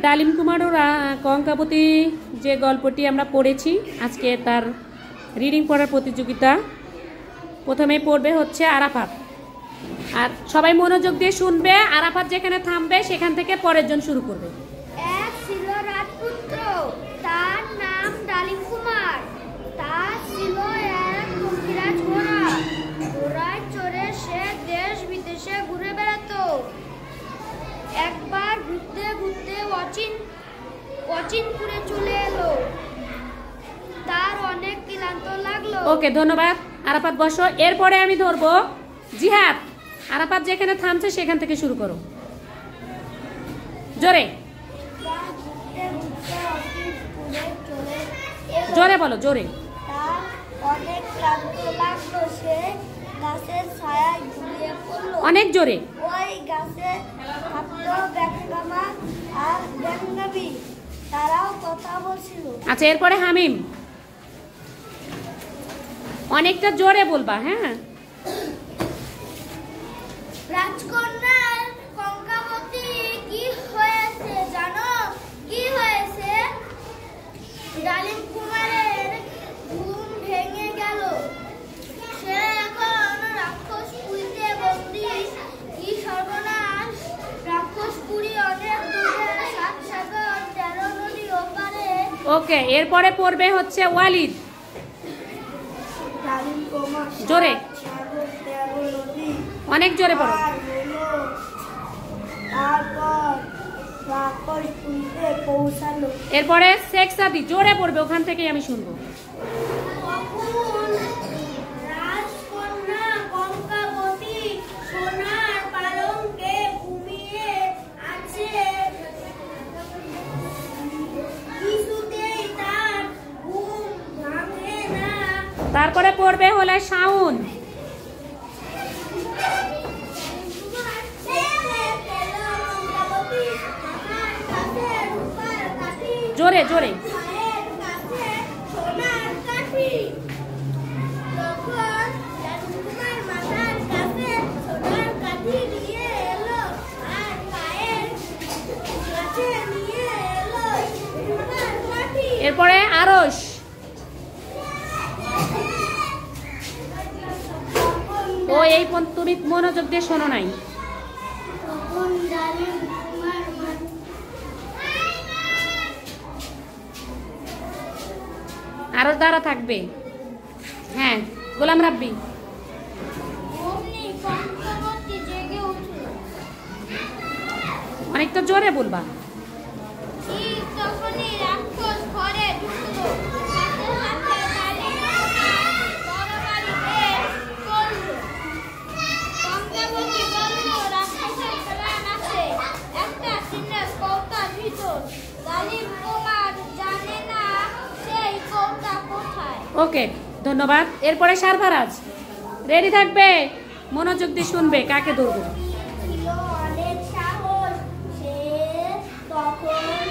ডালিম কুমার ও কঙ্কাবতী যে গল্পটি আমরা পড়েছি, আজকে তার রিডিং পড়ার প্রতিযোগিতা। প্রথমে পড়বে হচ্ছে আরাফাত, আর সবাই মনোযোগ দিয়ে শুনবে। আরাফাত যেখানে থামবে সেখান থেকে পরের জন শুরু করবে। এক ছিল রাজপুত্র, তার নাম ডালিম কুমার। তার ছিল এক পঙ্খিরাজ ঘোড়া। ঘোড়ায় চড়ে সে দেশ বিদেশে ঘুরে বেড়াতো। একবার ঘুরতে ঘুরতে অচিনপুরে চলে এলো। তার অনেক ক্লান্ত লাগলো। ওকে, ধন্যবাদ। আরাফাত বসো। এরপরে আমি ধরবো জিহাদ। আরাফাত যেখানে থামছে সেখান থেকে শুরু করো, জোরে জোরে বলো, জোরে। তার অনেক ক্লান্ত লাগলো, সে গাছের ছায়ায় ঘুমিয়ে পড়লো। অনেক জোরে। ওই গাছে থাকতো ব্যাঙামা আর ব্যাঙাবি, তারাও কথা বলছিল। আচ্ছা, এরপরে হামিম। অনেকটা জোরে বলবা, হ্যাঁ। রাজকন্যার কঙ্কাবতী, কি হয়েছে জানো? কি হয়েছে? ডালিম কুমারের ঘুম ভেঙে গেল। সে এখন রাক্ষসপুরীতে বন্দী। কি সর্বনাশ! রাক্ষসপুরী অনেক দূরে, 7 সাগর 13 নদী ওপারে। ওকে, এরপরে পড়বে হচ্ছে ওয়ালিদ। ডালিম কুমার জোরে, 13 নদী অনেক জোরে পড়ো। তারপর রাক্ষসপুরীতে পৌঁছালো। এরপরে শেখ সাদি, জোরে পড়বে, ওখান থেকেই আমি শুনবো। রাজকন্যা কঙ্কাবতী সোনার পালঙ্কে ঘুমিয়ে আছে। কিছুতেই তার ঘুম ভাঙে না। তারপরে পড়বে হলো শাউন। জোরে জোরে। এরপরে আরশ। ও এই তুমি মনোযোগ দিয়ে শোনো নাই। আরো দ্বারা থাকবে, হ্যাঁ। গোলাম রাব্বি। অনেকটা জোরে বলবা। ওকে, ধন্যবাদ। এরপরে সারফারাজ, রেডি থাকবে, মনোযোগ দিয়ে শুনবে কাকে ধরবো। অনেক সাহস, সে তখন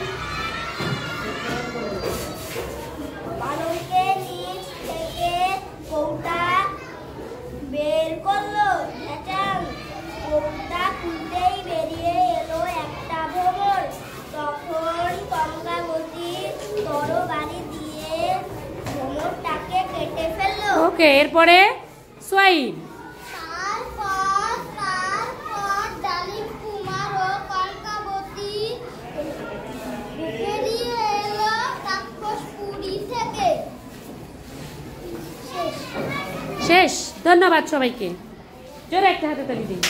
পালঙ্কের নিচ থেকে কৌটা বের করলো। কৌটা খুলতেই বেরিয়ে এলো একটা ভ্রমর। তখন কঙ্কাবতী তরবারি দিয়ে ভ্রমরটাকে কেটে ফেললো। ওকে, এরপরে সোয়াইব। তারপর ডালিম কুমার ও কঙ্কাবতী বেরিয়ে এলো রাক্ষসপুরী থেকে। শেষ। ধন্যবাদ সবাইকে, জোরে একটা হাতে তালি দিন।